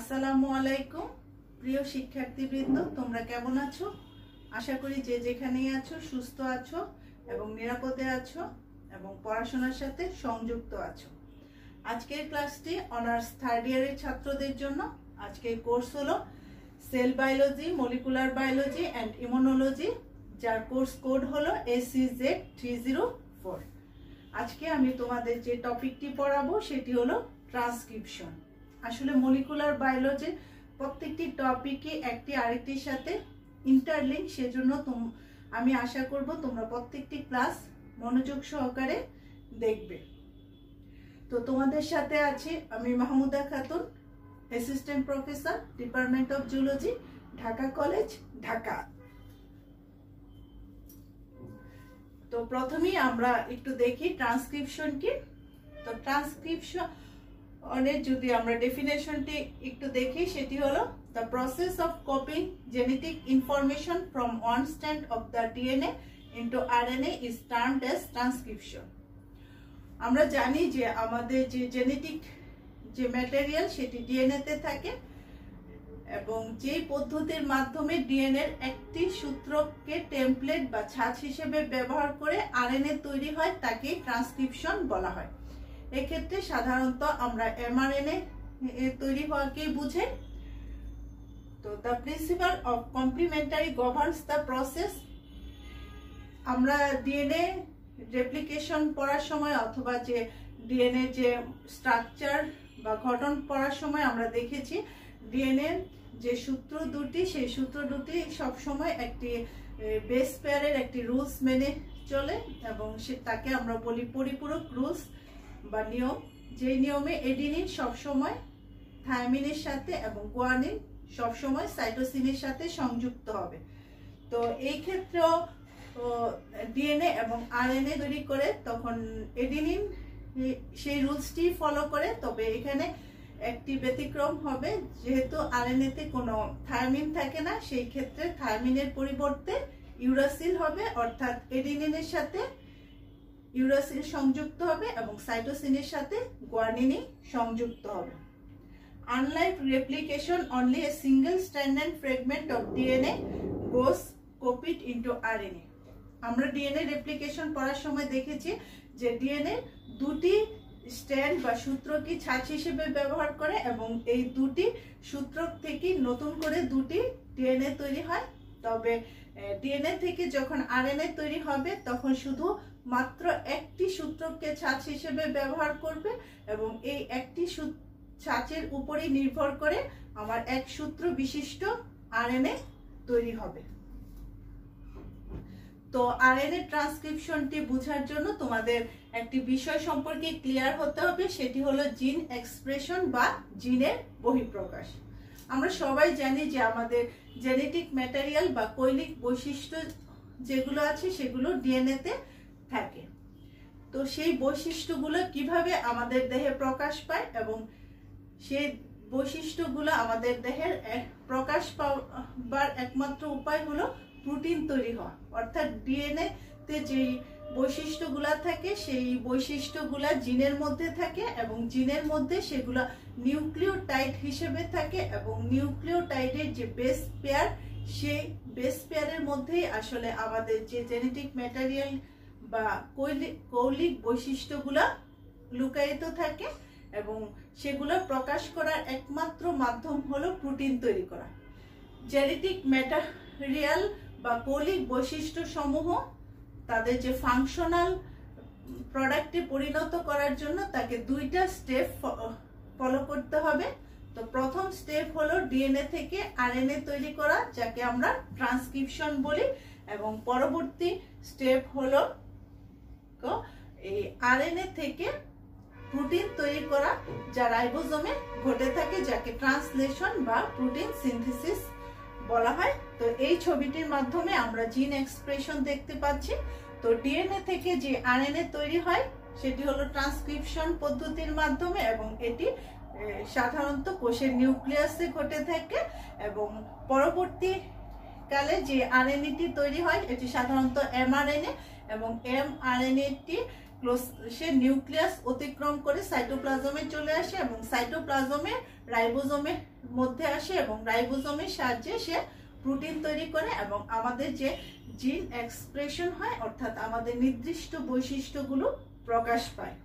আসসালামু আলাইকুম প্রিয় শিক্ষার্থীবৃন্দ, তোমরা কেমন আছো? আশা করি যে যেখানেই আছো সুস্থ আছো এবং নিরাপদে আছো এবং পড়াশোনার সাথে সংযুক্ত আছো। আজকের ক্লাসটি অনার্স থার্ড ইয়ারের ছাত্রদের জন্য। আজকের কোর্স হলো sell biology, molecular biology and immunology, যার কোর্স কোড হলো SCZ304। আজকে আমি তোমাদের যে টপিকটি পড়াবো সেটি হলো ট্রান্সক্রিপশন। আসলে মলিকুলার বায়োলজির প্রত্যেকটি টপিকই একটি আরেকটির সাথে ইন্টারলিঙ্ক, সেজন্য আমি আশা করব তোমরা প্রত্যেকটি ক্লাস মনোযোগ সহকারে দেখবে। তো তোমাদের সাথে আছি আমি Mahmuda Khatun, assistant professor, department of zoology, Dhaka college, Dhaka. তো প্রথমেই আমরা একটু দেখি ট্রান্সক্রিপশন কি। তো ট্রান্সক্রিপশন যদি আমরা ডেফিনেশনটি একটু দেখি, সেটি হলো the process of copying genetic information from one strand of the DNA into RNA is termed as transcription। আমরা জানি যে আমাদের যে জেনেটিক যে ম্যাটেরিয়াল সেটি ডিএনএ তে থাকে এবং যে পদ্ধতির মাধ্যমে ডিএনএ এর একটি সূত্রকে টেমপ্লেট বা ছাঁচ হিসেবে ব্যবহার করে আরএনএ তৈরি হয় তাকে ট্রান্সক্রিপশন বলা হয়। এক্ষেত্রে সাধারণত আমরা এমআরএনএ তৈরি হওয়াকে বুঝাই। তো the principle of complementary governs the process. আমরা ডিএনএ রেপ্লিকেশন পড়ার সময় অথবা যে ডিএনএ যে স্ট্রাকচার বা গঠন পড়ার সময় আমরা দেখেছি ডিএনএ যে সূত্র দুটি, সেই সূত্র দুটি সবসময় একটি বেস পেয়ারের একটি রুলস মেনে চলে এবং তাকে আমরা বলি পরিপূরক রুলস বা নিয়ম। যে নিয়মে এডিনিন সবসময় থায়ামিনের সাথে এবং গুয়ানিন সবসময় সাইটোসিনের সাথে সংযুক্ত হবে। তো এই ক্ষেত্রেও ডিএনএ এবং আরএনএ তৈরি করে তখন এডিনিন সেই রুলসটি ফলো করে। তবে এখানে একটি ব্যতিক্রম হবে, যেহেতু আরএনএ তে কোনো থায়ামিন থাকে না, সেই ক্ষেত্রে থায়ামিনের পরিবর্তে ইউরাসিল হবে, অর্থাৎ এডিনিনের সাথে ইউরাসিল সংযুক্ত হবে এবং সাইটোসিনের সাথে গুয়ানিন সংযুক্ত হবে। Unlike replication, only a single stranded fragment of DNA goes copied into RNA। আমরা ডিএনএ রেপ্লিকেশন পড়ার সময় দেখেছি যে ডিএনএ দুটি স্ট্র্যান্ড বা সূত্রকে ছাঁচ হিসেবে ব্যবহার করে এবং এই দুটি সূত্র থেকে নতুন করে দুটি ডিএনএ তৈরি হয়। তবে ডিএনএ থেকে যখন আরএনএ তৈরি হবে তখন শুধু মাত্র একটি সূত্রকে ছাঁচ হিসেবে ব্যবহার করবে এবং এই একটি ছাঁচের উপরই নির্ভর করে আমার এক সূত্র বিশিষ্ট আরএনএ তৈরি হবে। তো আরএনএ ট্রান্সক্রিপশনটি বোঝার জন্য তোমাদের একটি বিষয় সম্পর্কে ক্লিয়ার হতে হবে, সেটি হলো জিন এক্সপ্রেশন বা জিনের বহিঃপ্রকাশ। আমরা সবাই জানি যে আমাদের জেনেটিক ম্যাটেরিয়াল বা কৈলিক বৈশিষ্ট্য যেগুলো আছে সেগুলো ডিএনএ তে থাকে। তো সেই বৈশিষ্ট্যগুলো কিভাবে আমাদের দেহে প্রকাশ পায় এবং সেই বৈশিষ্ট্যগুলো আমাদের দেহের প্রকাশ পাওয়ার একমাত্র উপায় হলো প্রোটিন তৈরি হওয়া। অর্থাৎ ডিএনএ তে যে বৈশিষ্ট্যগুলা থাকে সেই বৈশিষ্ট্যগুলা জিনের মধ্যে থাকে এবং জিনের মধ্যে সেগুলা নিউক্লিওটাইড হিসেবে থাকে এবং নিউক্লিওটাইডের যে বেস পেয়ার, সেই বেস পেয়ারের মধ্যেই আসলে আমাদের যে জেনেটিক ম্যাটেরিয়াল বা কৌলিক বৈশিষ্ট্যগুলা লুকায়িত থাকে এবং সেগুলো প্রকাশ করার একমাত্র মাধ্যম হলো প্রোটিন তৈরি করা। জেনেটিক ম্যাটেরিয়াল বা কৌলিক বৈশিষ্ট্য সমূহ তাদের যে ফাংশনাল প্রোডাক্টে পরিণত করার জন্য তাকে দুইটা স্টেপ ফলো করতে হবে। তো প্রথম স্টেপ হলো ডিএনএ থেকে আরএনএ তৈরি করা, যাকে আমরা ট্রান্সক্রিপশন বলি, এবং পরবর্তী স্টেপ হলো এই আরএনএ থেকে প্রোটিন তৈরি করা, যা রাইবোজোমে ঘটে থাকে, যাকে ট্রান্সলেশন বা প্রোটিন সিনথেসিস বলা হয়। তো এই ছবিটির মাধ্যমে আমরা জিন এক্সপ্রেশন দেখতে পাচ্ছি। তো ডিএনএ থেকে যে আরএনএ তৈরি হয় সেটি হলো ট্রান্সক্রিপশন পদ্ধতির মাধ্যমে এবং এটি সাধারণত কোষের নিউক্লিয়াসে ঘটে থাকে এবং পরবর্তীকালে যে আরএনএটি তৈরি হয় এটি সাধারণত এমআরএনএ এবং এমআরএনএটি সে নিউক্লিয়াস অতিক্রম করে সাইটোপ্লাজমে চলে আসে এবং সাইটোপ্লাজমে রাইবোজোমের মধ্যে আসে এবং রাইবোজোমের সাহায্যে সে প্রোটিন তৈরি করে এবং আমাদের যে জিন এক্সপ্রেশন হয় অর্থাৎ আমাদের নির্দিষ্ট বৈশিষ্ট্যগুলো প্রকাশ পায়।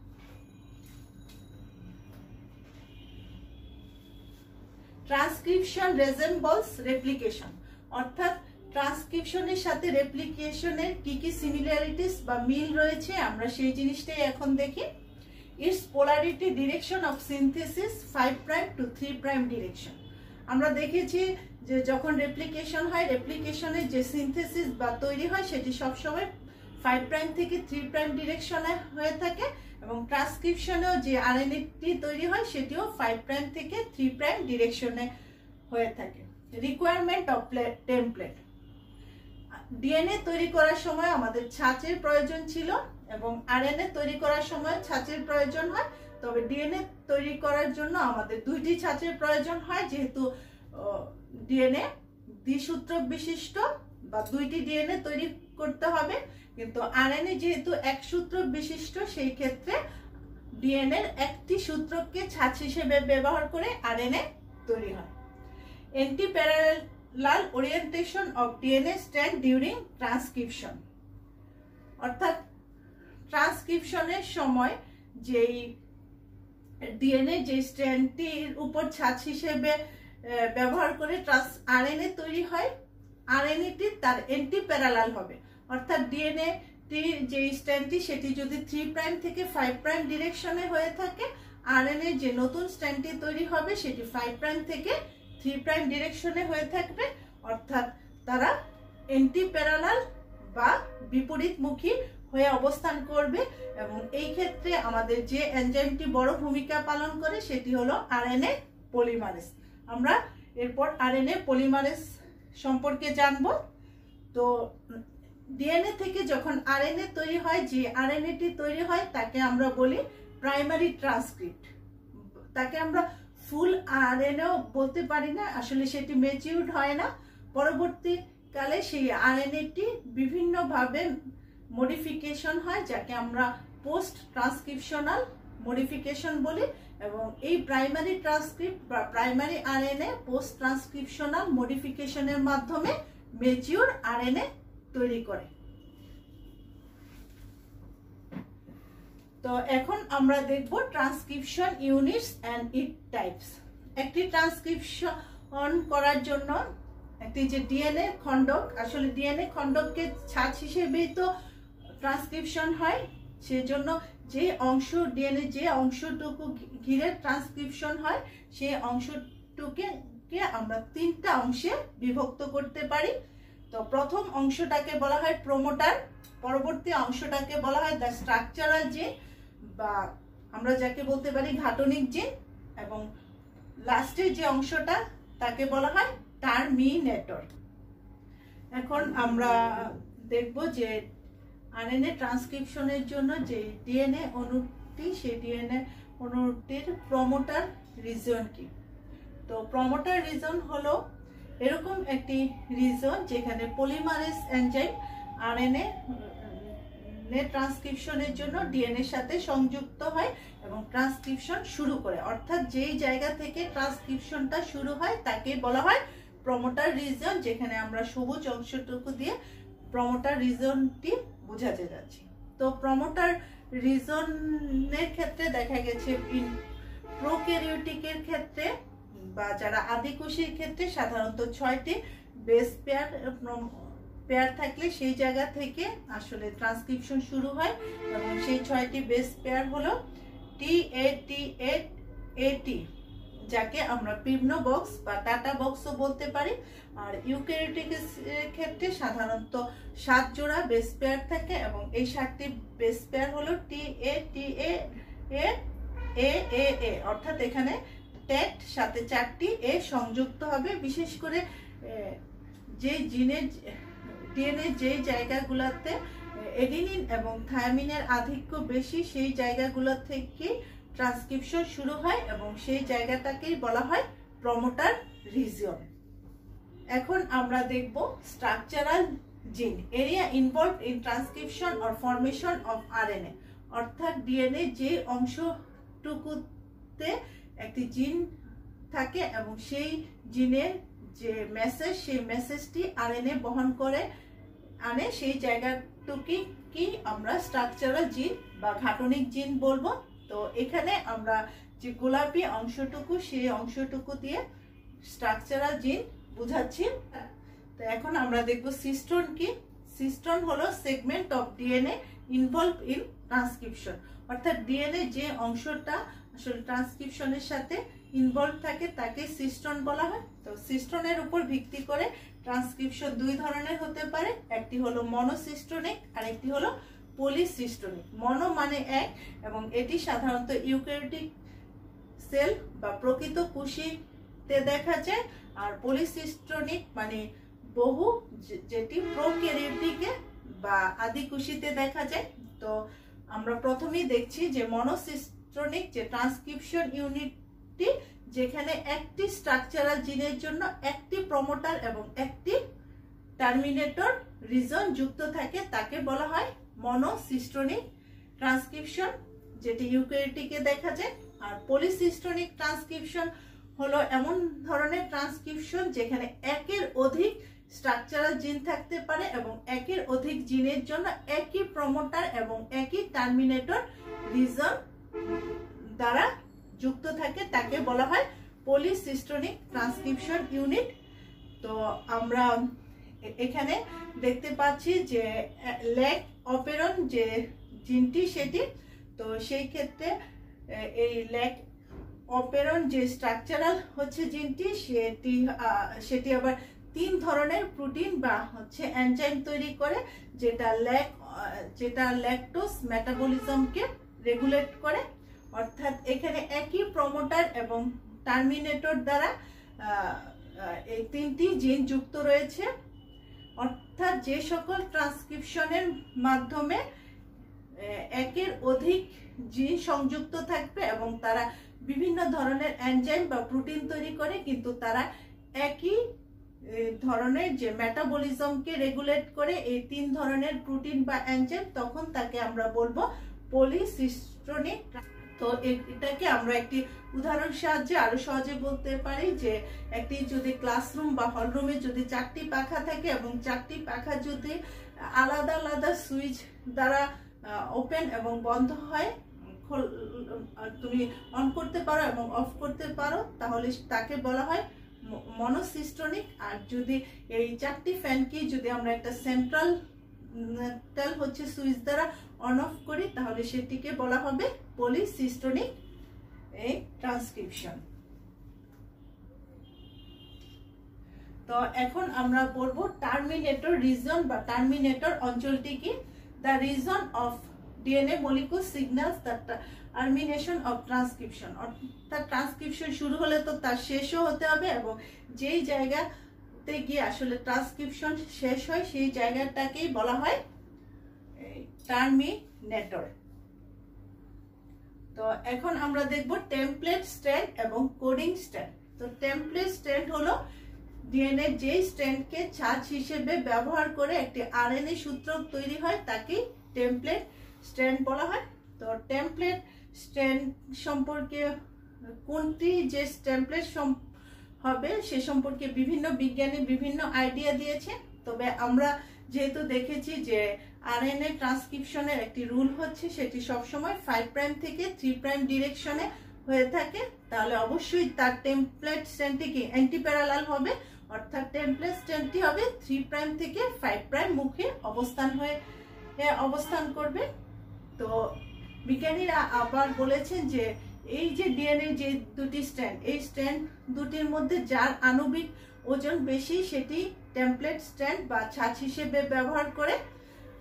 ট্রান্সক্রিপশন রেজেম্বলস রেপ্লিকেশন, অর্থাৎ ট্রান্সক্রিপশনের সাথে রেপ্লিকেশনের কি কি সিমিলারিটিস বা মিল রয়েছে আমরা সেই জিনিসটাই এখন দেখি। It's polarity direction of synthesis 5' to 3' direction. আমরা দেখেছি যে যখন রেপ্লিকেশন হয়, রেপ্লিকেশনের যে সিনথেসিস বা তৈরি হয় সেটি সবসময় 5' থেকে 3' ডিরেকশনে হয়ে থাকে এবং ট্রান্সক্রিপশনেও যে আরএনএটি তৈরি হয় সেটিও 5' থেকে 3' ডিরেকশনে হয়ে থাকে। রিকোয়ারমেন্ট অফ টেমপ্লেট, ডিএনএ তৈরি করার সময় আমাদের ছাঁচের প্রয়োজন ছিল এবং আরএনএ তৈরি করার সময় ছাঁচের প্রয়োজন হয়, তবে ডিএনএ তৈরি করার জন্য আমাদের দুইটি ছাঁচের প্রয়োজন হয় যেহেতু ডিএনএ দ্বিসূত্রক বিশিষ্ট বা দুইটি ডিএনএ তৈরি করতে হবে, কিন্তু আরএনএ যেহেতু এক সূত্রক বিশিষ্ট সেই ক্ষেত্রে ডিএনএর একটি সূত্রককে ছাঁচ হিসেবে ব্যবহার করে আরএনএ তৈরি হয়। Anti parallel orientation of DNA strand during transcription, অর্থাৎ ট্রান্সক্রিপশনের সময় যেই ডিএনএ যে স্ট্র্যান্ডটির উপর ছাঁচ হিসেবে ব্যবহার করে আরএনএ তৈরি হয়, আরএনএটি তার এন্টি প্যারালাল হবে, অর্থাৎ ডিএনএ যে স্ট্র্যান্ডটি সেটি যদি 3' থেকে 5' ডিরেকশনে হয়ে থাকে, আরএনএ যে নতুন স্ট্র্যান্ডটি তৈরি হবে সেটি 5' থেকে 3' ডিরেকশনে হয়ে থাকবে, অর্থাৎ তারা এন্টি প্যারালাল বা বিপরীতমুখী হয়ে অবস্থান করবে এবং এই ক্ষেত্রে আমাদের যে এনজাইমটি বড় ভূমিকা পালন করে সেটি হলো আরএনএ পলিমারেজ। আমরা এরপর আরএনএ পলিমারেজ সম্পর্কে জানব। তো ডিএনএ থেকে যখন আরএনএ তৈরি হয়, যে আরএনএটি তৈরি হয় তাকে আমরা বলি প্রাইমারি ট্রান্সক্রিপ্ট। তাকে আমরা ফুল আরএনএও বলতে পারি না, আসলে সেটি ম্যাচিউরড হয় না। পরবর্তীকালে সেই আরএনএটি বিভিন্নভাবে মডিফিকেশন হয় যাকে আমরা পোস্ট ট্রান্সক্রিপশনাল মডিফিকেশন বলি এবং এই প্রাইমারি ট্রান্সক্রিপ্ট বা প্রাইমারি আরএনএ পোস্ট ট্রান্সক্রিপশনাল মডিফিকেশনের মাধ্যমে ম্যাচিউর আরএনএ তৈরি করে। তো এখন আমরা দেখব transcription units and it types. একটি ট্রান্সক্রিপশন করার জন্য একটি যে ডিএনএ খণ্ডক, আসলে ডিএনএ খণ্ডককে ছাঁচ হিসেবেই তো ট্রান্সক্রিপশন হয়, সেজন্য যে অংশ ডিএনএ যে অংশটুকু ঘিরে ট্রান্সক্রিপশন হয় সেই অংশটুকে আমরা 3টা অংশে বিভক্ত করতে পারি। তো প্রথম অংশটাকে বলা হয় প্রোমোটার, পরবর্তী অংশটাকে বলা হয় দ্য স্ট্রাকচারাল জিন বা আমরা যাকে বলতে পারি ঘাটনিক জিন এবং লাস্টের যে অংশটা তাকে বলা হয় টার্মিনেটর। এখন আমরা দেখব যে আরএনএ ট্রান্সক্রিপশনের জন্য যে ডিএনএ অণুটি, সেই ডিএনএ অণুটির প্রোমোটার রিজন কি। তো প্রোমোটার রিজন হলো এরকম একটি রিজন যেখানে পলিমারেজ এনজাইম আরএনএ ট্রান্সক্রিপশনের জন্য ডিএনএ এর সাথে সংযুক্ত হয় এবং ট্রান্সক্রিপশন শুরু করে, অর্থাৎ যেই জায়গা থেকে ট্রান্সক্রিপশনটা শুরু হয় তাকে বলা হয় প্রোমোটার রিজন, যেখানে আমরা সবুজ অংশটুকু দিয়ে প্রোমোটার রিজনটি বোঝাতে যাচ্ছি। তো প্রোমোটার রিজনের ক্ষেত্রে দেখা গেছে প্রোক্যারিওটিকের ক্ষেত্রে বা যারা আদিকোষীর ক্ষেত্রে সাধারণত 6টি বেস পেয়ার থাকলে সেই জায়গা থেকে আসলে ট্রান্সক্রিপশন শুরু হয় এবং সেই 6টি বেস পেয়ার হলো TAT, যাকে আমরা পিভনো বক্স বা টাটা বক্সও বলতে পারি। আর ইউক্যারিওটিকের ক্ষেত্রে সাধারণত 7 জোড়া বেস পেয়ার থাকে এবং এই 7টি বেস পেয়ার হলো TATA, অর্থাৎ এখানে টেট সাথে 4টি এ সংযুক্ত হবে। বিশেষ করে যে জিনের ডিএনএ যে জায়গাগুলোতে এডিনিন এবং থায়ামিনের আধিক্য বেশি সেই জায়গাগুলো থেকে ট্রান্সক্রিপশন শুরু হয় এবং সেই জায়গাটাকেই বলা হয় প্রোমোটার রিজন। এখন আমরা দেখব স্ট্রাকচারাল জিন, area involved in transcription or formation of RNA, অর্থাৎ ডিএনএ যে অংশটুকুতে একটি জিন থাকে এবং সেই জিনের যে মেসেজ, সেই মেসেজটি আরএনএ বহন করে আনে, সেই জায়গাটুকি কি আমরা স্ট্রাকচারাল জিন বা ঘাটনিক জিন বলবো। তো এখানে আমরা যে গোলাপি অংশটুকু, সেই অংশটুকু দিয়ে স্ট্রাকচারাল জিন বুঝাচ্ছি। তো এখন আমরা দেখব সিস্টোন কি। সিস্টোন হলো segment of DNA involve in transcription, অর্থাৎ ডিএনএ যে অংশটা আসলে ট্রান্সক্রিপশনের সাথে ইনভলভ থাকে তাকে সিস্টোন বলা হয়। তো সিস্টোনের উপর ভিত্তি করে ট্রান্সক্রিপশন দুই ধরনের হতে পারে, একটি হলো মনোসিস্টোনিক আর একটি হলো পলিসিস্টোনিক। মনো মানে এক, এবং এটি সাধারণত ইউক্যারিওটিক সেল বা প্রকৃত কোষীতে দেখা যায়, আর পলিসিস্টোনিক মানে বহু, যেটি প্রোক্যারিওটিকে বা আদি কোষীতে দেখা যায়। তো আমরা প্রথমেই দেখছি যে মনোসিস্টোনিক যে ট্রান্সক্রিপশন ইউনিটটি, যেখানে একটি স্ট্রাকচারাল জিনের জন্য একটি প্রমোটার এবং একটি টার্মিনেটর রিজন যুক্ত থাকে, তাকে বলা হয় মনোসিস্টোনিক ট্রান্সক্রিপশন, যেটি ইউক্যারিওটিকে দেখা যায়। আর পলিসিস্টোনিক ট্রান্সক্রিপশন হলো এমন ধরনের ট্রান্সক্রিপশন যেখানে একের অধিক স্ট্রাকচারাল জিন থাকতে পারে এবং একের অধিক জিনের জন্য একই প্রমোটার এবং একই টার্মিনেটর রিজন দ্বারা যুক্ত থাকে, তাকে বলা হয় পলিসিস্টোনিক ট্রান্সক্রিপশন ইউনিট। তো আমরা এখানে দেখতে পাচ্ছি যে ল্যাক অপেরন যে জিনটি সেটি, তো সেই ক্ষেত্রে এই ল্যাক অপেরন যে স্ট্রাকচারাল হচ্ছে জিনটি, সেটি আবার তিন ধরনের প্রোটিন বা হচ্ছে এনজাইম তৈরি করে, যেটা ল্যাকটোজ মেটাবলিজমকে রেগুলেট করে। অর্থাৎ এখানে একই প্রমোটার এবং টার্মিনেটর দ্বারা এই তিনটি জিন যুক্ত রয়েছে। অর্থাৎ যে সকল ট্রান্সক্রিপশনের মাধ্যমে একের অধিক জিন সংযুক্ত থাকবে এবং তারা বিভিন্ন ধরনের এনজাইম বা প্রোটিন তৈরি করে, কিন্তু তারা একই ধরনের যে মেটাবলিজমকে রেগুলেট করে, এই তিন ধরনের প্রোটিন বা এনজাইম, তখন তাকে আমরা বলবো পলিসিস্টোনিক। তো এটাকে আমরা একটি উদাহরণ সাহায্যে আরো সহজে বলতে পারি যে একটি যদি ক্লাসরুম বা হলরুমে যদি 4টি পাখা থাকে এবং 4টি পাখা যদি আলাদা আলাদা সুইচ দ্বারা ওপেন এবং বন্ধ হয়, তুমি অন করতে পারো এবং অফ করতে পারো, তাহলে তাকে বলা হয় মনোসিস্টোনিক। আর যদি এই 4টি ফ্যানকে যদি আমরা একটা সেন্ট্রাল হচ্ছে সুইচ দ্বারা অন অফ করি, তাহলে সেটিকে বলা হবে পলিসিস্টোনিক এই ট্রান্সক্রিপশন। তো এখন আমরা বলবো টার্মিনেটর রিজন বা টার্মিনেটর অঞ্চলটি কি। The reason of DNA molecule signals the termination of transcription, অর্থাৎ ট্রান্সক্রিপশন শুরু হলে তো তার শেষও হতে হবে, এবং যেই জায়গাতে গিয়ে আসলে ট্রান্সক্রিপশন শেষ হয় সেই জায়গাটাকেই বলা হয় টার্মিনেটর। তো এখন আমরা দেখব টেমপ্লেট স্ট্র্যান্ড এবং কোডিং স্ট্র্যান্ড। তো টেমপ্লেট স্ট্র্যান্ড হলো ডিএনএ যে স্ট্র্যান্ডকে ছাঁচ হিসেবে ব্যবহার করে একটি আরএনএ সূত্র তৈরি হয়, তাকে টেমপ্লেট স্ট্র্যান্ড বলা হয়। তো টেমপ্লেট স্ট্র্যান্ড সম্পর্কে কোনটি যে টেমপ্লেট হবে সে সম্পর্কে বিভিন্ন বিজ্ঞানী বিভিন্ন আইডিয়া দিয়েছে। তবে আমরা যেহেতু দেখেছি যে আরএনএ ট্রান্সক্রিপশনের একটি রুল হচ্ছে সেটি সবসময় 5 প্রাইম থেকে 3 প্রাইম ডিরেকশনে হয়ে থাকে, তাহলে অবশ্যই তার টেমপ্লেট স্ট্র্যান্ডটি কি অ্যান্টি প্যারালাল হবে, অর্থাৎ টেমপ্লেট স্ট্র্যান্ডটি হবে 3 প্রাইম থেকে 5 প্রাইম মুখে অবস্থান করবে। তো বিজ্ঞানীরা আবার বলেছেন যে এই যে ডিএনএ যে দুটি স্ট্র্যান্ড, এই স্ট্র্যান্ড দুটির মধ্যে যার আণবিক ওজন বেশি সেটি টেমপ্লেট স্ট্র্যান্ড বা ছাঁচ হিসেবে ব্যবহার করে।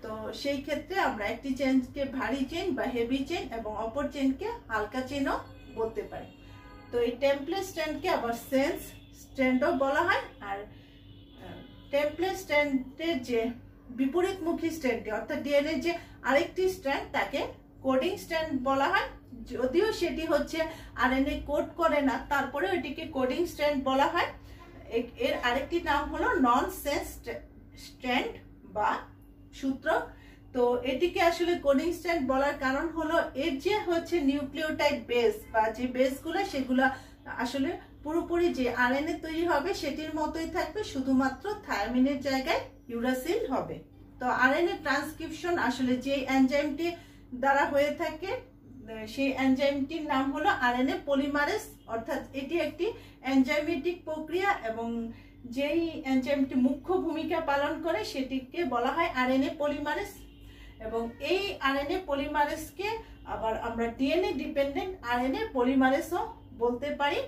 তো সেই ক্ষেত্রে আমরা একটি চেনকে ভারী চেন বা হেভি চেন এবং অপর চেনকে হালকা চেনও বলতে পারি। তো এই টেমপ্লেট স্ট্র্যান্ডকে আবার সেন্স স্ট্র্যান্ডও বলা হয়। আর টেমপ্লেট স্ট্র্যান্ডের যে বিপরীতমুখী স্ট্র্যান্ডটি, অর্থাৎ ডিএনএ যে আরেকটি স্ট্র্যান্ড, তাকে কোডিং স্ট্র্যান্ড বলা হয়। যদিও সেটি হচ্ছে আরএনএ কোড করে না, তারপরেও এটিকে কোডিং স্ট্র্যান্ড বলা হয়। এর আরেকটি নাম হলো নন সেন্স স্ট্র্যান্ড বা সূত্র। তো তো এটিকে আসলে কোডিং স্ট্র্যান্ড বলার কারণ হলো এর যে হচ্ছে নিউক্লিওটাইড বেস বা যে বেসগুলো সেগুলো আসলে পুরোপুরি যে আরএনএ তৈরি হবে সেটির মতোই থাকবে, শুধুমাত্র থায়ামিনের জায়গায় ইউরাসিল হবে। তো আরএনএ ট্রান্সক্রিপশন আসলে যে এনজাইমটি দ্বারা হয়ে থাকে সেই এনজাইমটির নাম হলো আরএনএ পলিমারেজ, অর্থাৎ এটি একটি এনজাইমেটিক প্রক্রিয়া এবং যেই এনজাইমটি মুখ্য ভূমিকা পালন করে সেটিকে বলা হয় আরএনএ পলিমারেজ। এবং এই আরএনএ পলিমারেজকে আবার আমরা ডিএনএ ডিপেন্ডেন্ট আরএনএ পলিমারেজও বলতে পারি,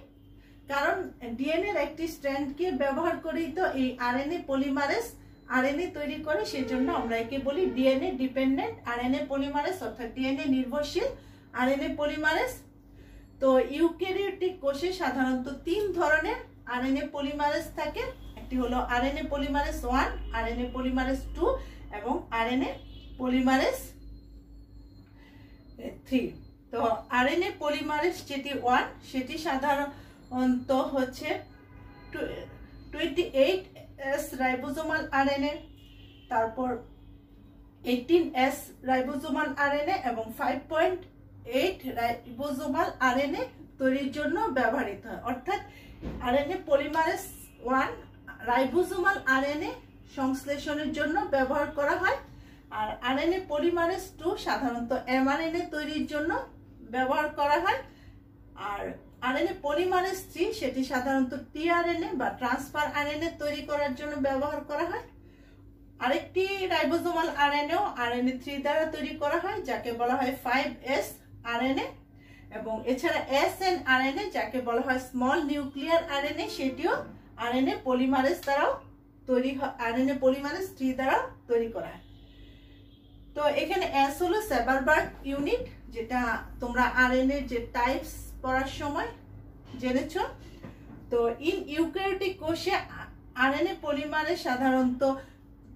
কারণ ডিএনএর একটি স্ট্র্যান্ডকে ব্যবহার করেই তো এই আরএনএ পলিমারেজ আরএনএ তৈরি করে, সেজন্য আমরা একে বলি ডিএনএ ডিপেন্ডেন্ট আরএনএ পলিমারেজ, অর্থাৎ ডিএনএ নির্ভরশীল আরএনএ পলিমারেজ। তো ইউক্যারিওটিক কোষে সাধারণত 3 ধরনের আরএনএ পলিমারেজ থাকে, একটি হলো আরএনএ পলিমারেজ 1, আরএনএ পলিমারেজ 2 এবং আরএনএ পলিমারেজ 3। তো আরএনএ পলিমারেজ যেটি 1 সেটি সাধারণত হচ্ছে 28S রাইবোজোমাল আরএনএ, তারপর 18S রাইবোজোমাল আরএনএ এবং 5.8 রাইবোজোমাল আরএনএ তৈরির জন্য ব্যবহৃত হয়। অর্থাৎ আরএনএ পলিমারেজ 1 রাইবোজোমাল আরএনএ সংশ্লেষণের জন্য ব্যবহার করা হয়, আর আরএনএ পলিমারেজ 2 সাধারণত এমআরএনএ তৈরির জন্য ব্যবহার করা হয়, আর আরএনএ পলিমারেজ 3 সেটি সাধারণত টিআরএনএ বা ট্রান্সফার আরএনএ তৈরি করার জন্য ব্যবহার করা হয়। আরেকটি রাইবোজোমাল আরএনএও আরএনএ 3 দ্বারা তৈরি করা হয়, যাকে বলা হয় 5S আরএনএ, এবং এছাড়া SN আরএনএ যাকে বলা হয় স্মল নিউক্লিয়ার আরএনএ, সেটিও আরএনএ পলিমারেজ দ্বারাও তৈরি হয়, আরএনএ পলিমারেজ 3 দ্বারা তৈরি করা হয়। তো এখানে S হলো সেবারবার্গ ইউনিট, যেটা তোমরা আরএনএ যে টাইপস পড়ার সময় জেনেছো। তো ইন ইউক্যারিওটিক কোষে আরএনএ পলিমারেজ সাধারণত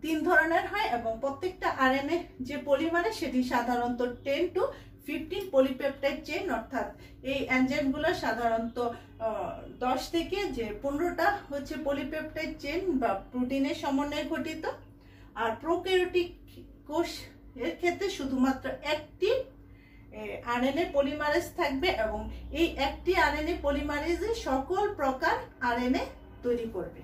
3 ধরনের হয় এবং প্রত্যেকটা আরএনএ যে পলিমারেজ সেটি সাধারণত 10 to 15 পলিপেপটাইড চেইন, অর্থাৎ এই এনজাইমগুলো সাধারণত 10 থেকে 15টা হচ্ছে পলিপেপটাইড চেইন বা প্রোটিনের সমন্বয়ে গঠিত। আর প্রোক্যারিওটিক কোষ এর ক্ষেত্রে শুধুমাত্র একটি আরএনএ পলিমারেজ থাকবে এবং এই একটি আরএনএ পলিমারেজে সকল প্রকার আরএনএ তৈরি করবে।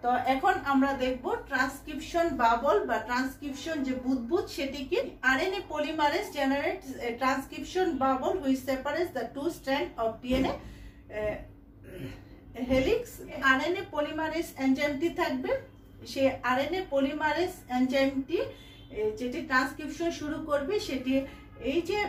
তো এখন আমরা দেখব ট্রান্সক্রিপশন বাবল বা ট্রান্সক্রিপশন যে বুদবুদ সেটি কি। RNA polymerase generates a transcription bubble which separates the 2 strands of DNA helix। RNA polymerase এনজাইমটি থাকবে, সেই আরএনএ পলিমারেজ এনজাইমটি যেটি ট্রান্সক্রিপশন শুরু করবে সেটি এই যে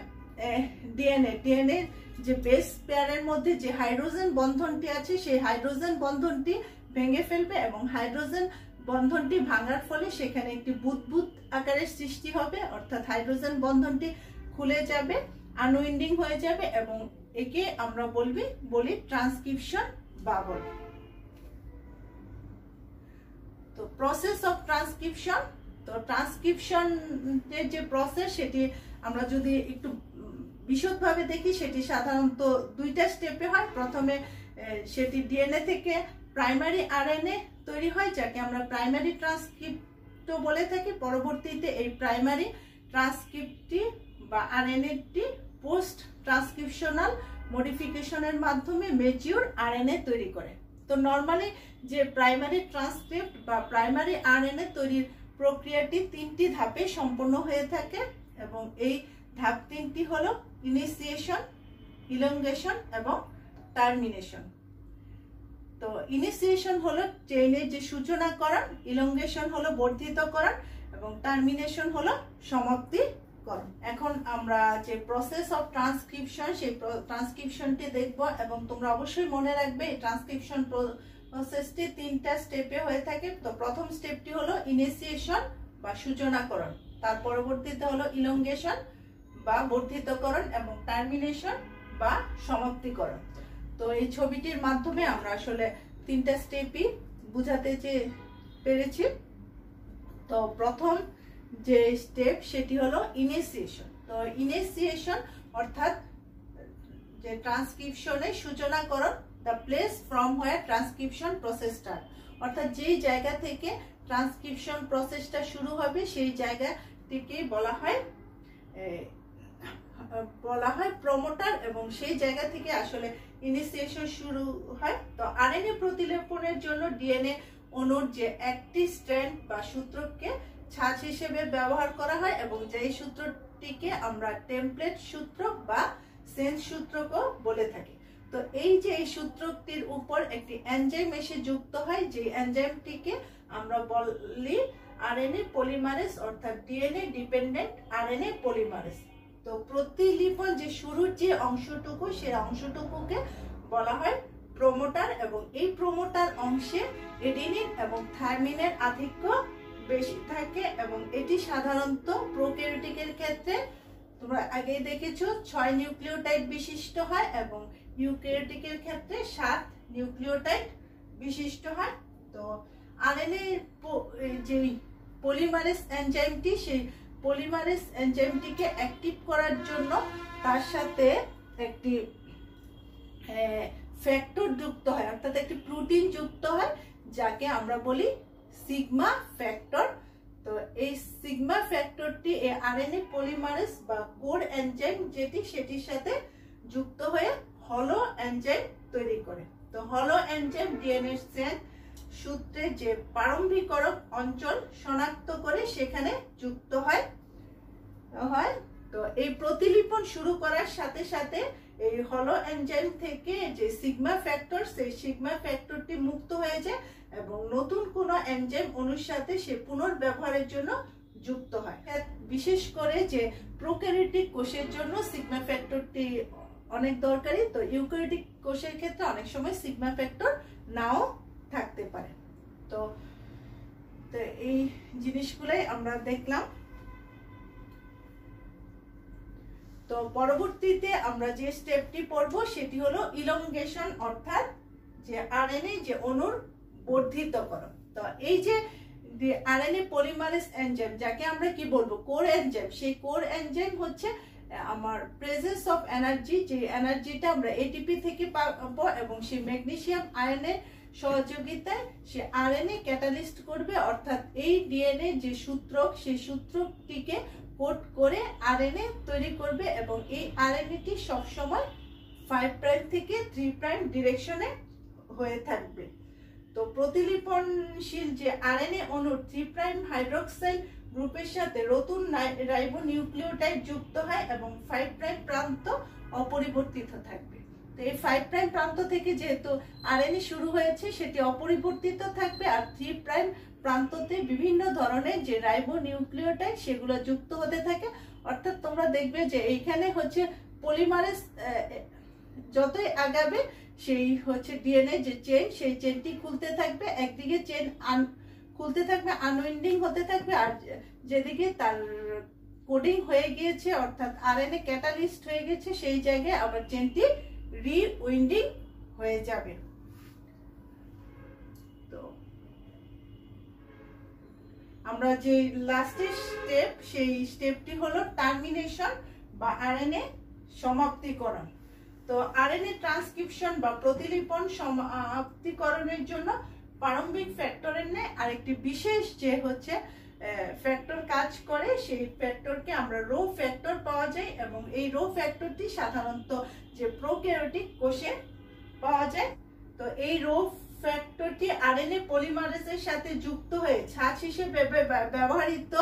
ডিএনএ যে বেস পেয়ারের মধ্যে যে হাইড্রোজেন বন্ধনটি আছে সেই হাইড্রোজেন বন্ধনটি ভেঙে ফেলবে এবং হাইড্রোজেন বন্ধনটি ভাঙার ফলে সেখানে একটি বুদবুদ আকারের সৃষ্টি হবে, অর্থাৎ হাইড্রোজেন বন্ধনটি খুলে যাবে, আনউইন্ডিং হয়ে যাবে এবং একে আমরা বলি ট্রান্সক্রিপশন বাবল। তো প্রসেস অফ ট্রান্সক্রিপশন, তো ট্রান্সক্রিপশনের যে প্রসেস সেটি আমরা যদি একটু বিশদভাবে দেখি সেটি সাধারণত 2টা স্টেপে হয়। প্রথমে সেটি ডিএনএ থেকে প্রাইমারি আরএনএ তৈরি হয়, যাকে আমরা প্রাইমারি ট্রান্সক্রিপ্ট বলে থাকি। পরবর্তীতে এই প্রাইমারি ট্রান্সক্রিপ্টটি বা আরএনএটি পোস্ট ট্রান্সক্রিপশনাল মডিফিকেশনের মাধ্যমে ম্যাচিউর আরএনএ তৈরি করে। তো নর্মালি যে প্রাইমারি ট্রান্সক্রিপ্ট বা প্রাইমারি আরএনএ তৈরির প্রক্রিয়াটি 3টি ধাপে সম্পন্ন হয়ে থাকে এবং এই ধাপ 3টি হলো ইনিশিয়েশন, ইলংগেশন এবং টার্মিনেশন। তো ইনিশিয়েশন হলো চেইনের যে সূচনাকরণ, ইলংগেশন হলো বর্ধিতকরণ এবং টার্মিনেশন হলো সমাপ্তিকরণ। এখন আমরা যে প্রসেস অফ ট্রান্সক্রিপশন সেই ট্রান্সক্রিপশনটি দেখব এবং তোমরা অবশ্যই মনে রাখবে এই ট্রান্সক্রিপশন প্রসেসটি 3টা স্টেপে হয়ে থাকে। তো প্রথম স্টেপটি হলো ইনিশিয়েশন বা সূচনাকরণ, তার পরবর্তীতে হলো ইলংগেশন বা বর্ধিতকরণ এবং টার্মিনেশন বা সমাপ্তিকরণ। তো এই ছবিটির মাধ্যমে আমরা আসলে 3টা স্টেপই বুঝাতে পেরেছি। তো প্রথম যে স্টেপ সেটি হলো ইনিশিয়েশন। তো ইনিশিয়েশন অর্থাৎ যে ট্রান্সক্রিপশনের সূচনাকরণ, the place from where transcription process start, অর্থাৎ যেই জায়গা থেকে ট্রান্সক্রিপশন প্রসেসটা শুরু হবে সেই জায়গাটিকে বলা হয় প্রমোটার, এবং সেই জায়গা থেকে আসলে ইনিশিয়েশন শুরু হয়। তো আরএনএ প্রতিলেপনের জন্য ডিএনএ অণুর যে একটি স্ট্র্যান্ড বা সূত্রকে ছাঁচ হিসেবে ব্যবহার করা হয়, এবং যেই সূত্রটিকে আমরা টেমপ্লেট সূত্র বা সেন্স সূত্রকেও বলে থাকি। তো এই যে এই সূত্রটির উপর একটি এনজাইম এসে যুক্ত হয়, যে এনজাইমটিকে আমরা বলি আরএনএ পলিমারেজ, অর্থাৎ ডিএনএ ডিপেন্ডেন্ট আরএনএ পলিমারেজ। তো প্রতিলিপন যে শুরুর যে অংশটুকু, সেই অংশটুকুকে বলা হয় প্রমোটার, এবং এই প্রমোটার অংশে এডিনিন এবং থাইমিনের আধিক্য বেশি থাকে, এবং এটি সাধারণত প্রোক্যারিওটিকের ক্ষেত্রে তোমরা আগেই দেখেছো 6 নিউক্লিওটাইড বিশিষ্ট হয়, এবং ইউক্যারিওটিকের ক্ষেত্রে 7 নিউক্লিওটাইড বিশিষ্ট হয়। তো আরএনএ যে পলিমারেজ এনজাইমটি, সেই পলিমারেজ এনজাইমটিকে অ্যাক্টিভ করার জন্য তার সাথে একটি ফ্যাক্টর যুক্ত হয়, অর্থাৎ একটি প্রোটিন যুক্ত হয়, যাকে আমরা বলি সিগমা ফ্যাক্টর। তো এই সিগমা ফ্যাক্টরটি এই আরএনএ পলিমারেজ বা কোর এনজাইম যেটি, সেটির সাথে যুক্ত হয়ে হলো এনজাইম তৈরি করে। তো হলো এনজাইম ডিএনএ চেন সূত্রে যে প্রারম্ভিকরক অঞ্চল শনাক্ত করে সেখানে যুক্ত হয়। তো এই প্রতিলিপন শুরু করার সাথে সাথে এই হলো এনজাইম থেকে যে সিগমা ফ্যাক্টর, সেই সিগমা ফ্যাক্টরটি মুক্ত হয়ে যায়, এবং নতুন কোনো এনজাইম অণুর সাথে সে পুনর্ব্যবহারের জন্য যুক্ত হয়। বিশেষ করে যে প্রোক্যারিওটিক কোষের জন্য সিগমা ফ্যাক্টরটি অনেক দরকারি। তো ইউক্যারিওটিক কোষের ক্ষেত্রে অনেক সময় সিগমা ফ্যাক্টর নাও থাকতে পারে। তো এই জিনিসগুলাই আমরা দেখলাম। তো পরবর্তীতে আমরা যে স্টেপটি পড়ব সেটি হলো ইলংগেশন, অর্থাৎ যে আরএনএ যে অণুর বর্ধিতকরণ। তো এই যে আরএনএ পলিমারেজ এনজাইম, যাকে আমরা কি বলবো কোর এনজাইম, সেই কোর এনজাইম হচ্ছে আমার প্রেজেন্স অফ এনার্জি, যে এনার্জিটা আমরা এটিপি থেকে পাবো, এবং সেই ম্যাগনেসিয়াম আয়নের সহযোগিতায় সে আরএনএ ক্যাটালিস্ট করবে, অর্থাৎ এই ডিএনএ যে সূত্রক, সেই সূত্রটিকে কোড করে আরএনএ তৈরি করবে, এবং এই আরএনএটি সবসময় 5 প্রাইম থেকে 3 প্রাইম ডিরেকশনে হয়ে থাকবে। তো প্রতিলিপনশীল যে আরএনএ অণুর 3 প্রাইম হাইড্রোক্সাইল গ্রুপের সাথে নতুন রাইবো নিউক্লিওটাইড যুক্ত হয়, এবং 5 প্রাইম প্রান্ত অপরিবর্তিত থাকবে। তো এই 5 প্রাইম প্রান্ত থেকে যেহেতু আরএনএ শুরু হয়েছে, সেটি অপরিবর্তিত থাকবে, আর 3 প্রাইম প্রান্ততে বিভিন্ন ধরনের যে রাইবো নিউক্লিওটাইড সেগুলো যুক্ত হতে থাকে। অর্থাৎ তোমরা দেখবে যে এইখানে হচ্ছে পলিমারেজ যতই আগাবে, সেই হচ্ছে ডিএনএ যে চেন, সেই চেনটি খুলতে থাকবে, একদিকে চেন খুলতে থাকবে, আনউইন্ডিং হতে থাকবে, আর যেদিকে তার কোডিং হয়ে গিয়েছে, অর্থাৎ আরএনএ ক্যাটালিস্ট হয়ে গেছে, সেই জায়গায় আবার চেনটি রিউইন্ডিং হয়ে যাবে। তো আমরা যে লাস্টের স্টেপ, সেই স্টেপটি হলো টার্মিনেশন বা আরএনএ সমাপ্তিকরণ। তো আরএনএ ট্রান্সক্রিপশন বা প্রতিলিপন সমাপ্তিকরণের জন্য প্রারম্ভিক ফ্যাক্টরের ন্যায় আরেকটি বিশেষ যে হচ্ছে ফ্যাক্টর কাজ করে, সেই ফ্যাক্টরকে আমরা রো ফ্যাক্টর পাওয়া যায়, এবং এই রো ফ্যাক্টরটি সাধারণত যে প্রোক্যারিওটিক কোষে পাওয়া যায়। তো এই রো ফ্যাক্টরটি আরএনএ পলিমারেজের সাথে যুক্ত হয়ে ছাঁচ হিসেবে ব্যবহৃত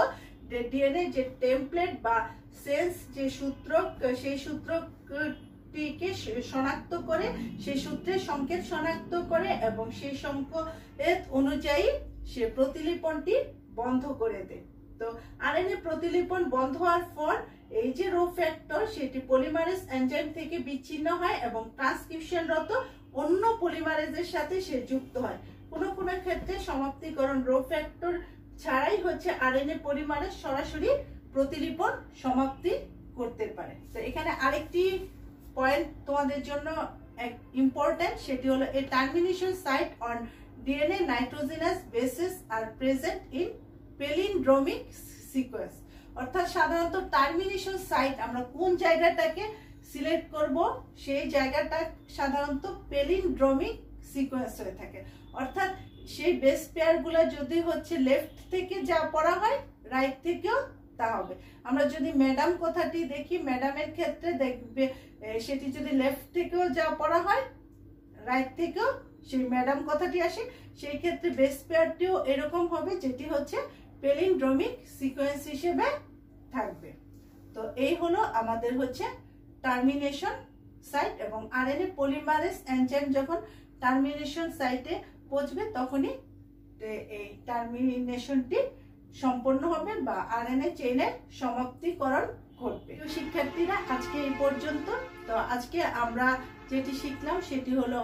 ডিএনএ যে টেমপ্লেট বা সেন্স যে সূত্রক, সেই সূত্রটিকে শনাক্ত করে, সেই সূত্রের সংকেত শনাক্ত করে, এবং সেই সংকেত অনুযায়ী সে প্রতিলিপনটি বন্ধ করে দেয়। তো আরএনএ প্রতিলিপন বন্ধ হওয়ার পর এই যে রো ফ্যাক্টর, সেটি পলিমারেজ এনজাইম থেকে বিচ্ছিন্ন হয়, এবং ট্রান্সক্রিপশনরত অন্য পলিমারেজের সাথে সে যুক্ত হয়। কোনো কোনো ক্ষেত্রে সমাপ্তিকরণ রো ফ্যাক্টর ছাড়াই হচ্ছে আরএনএ পলিমারেজ সরাসরি প্রতিলিপন সমাপ্তি করতে পারে। তো এখানে আরেকটি পয়েন্ট তোমাদের জন্য ইম্পর্টেন্ট, সেটি হলো a termination site on DNA nitrogenous bases are present in palindromic sequence. অর্থাৎ সাধারণত টার্মিনেশন সাইট আমরা কোন জায়গাটাকে সিলেক্ট করব, সেই জায়গাটা সাধারণত পেলিন্ড্রোমিক সিকোয়েন্স হয়ে থাকে। অর্থাৎ সেই বেস পেয়ারগুলো যদি হচ্ছে লেফট থেকে যা পড়া হয় রাইট থেকেও তা হবে। আমরা যদি ম্যাডাম কথাটি দেখি, ম্যাডামের ক্ষেত্রে দেখবে সেটি যদি লেফট থেকেও যা পড়া হয় রাইট থেকেও সেই ম্যাডাম কথাটি আসে, সেই ক্ষেত্রে বেস পেয়ারটিও এরকম হবে, যেটি হচ্ছে প্যালিন্ড্রোমিক সিকোয়েন্স হিসেবে থাকবে। তো এই হলো আমাদের হচ্ছে টার্মিনেশন সাইট, এবং আরএনএ পলিমারেজ এনজাইম যখন টার্মিনেশন সাইটে পৌঁছবে তখনই এই টার্মিনেশনটি সম্পন্ন হবে বা আরএনএ চেইনের সমাপ্তিকরণ ঘটবে। তো শিক্ষার্থীরা, আজকে এই পর্যন্ত। তো আজকে আমরা যেটি শিখলাম সেটি হলো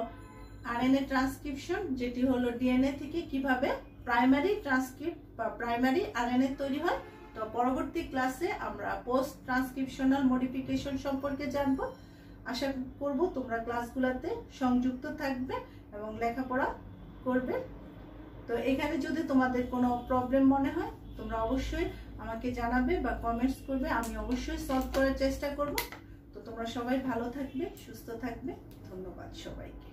আরএনএ ট্রান্সক্রিপশন, যেটি হলো ডিএনএ থেকে কিভাবে প্রাইমারি ট্রান্সক্রিপ্ট বা প্রাইমারি আরএনএ তৈরি হয়। তো পরবর্তী ক্লাসে আমরা পোস্ট ট্রান্সক্রিপশনাল মডিফিকেশন সম্পর্কে জানবো। আশা করব তোমরা ক্লাসগুলোতে সংযুক্ত থাকবে এবং লেখাপড়া করবে। তো এখানে যদি তোমাদের কোনো প্রবলেম মনে হয় তোমরা অবশ্যই আমাকে জানাবে বা কমেন্টস করবে, আমি অবশ্যই সলভ করার চেষ্টা করব। তো তোমরা সবাই ভালো থাকবে, সুস্থ থাকবে। ধন্যবাদ সবাইকে।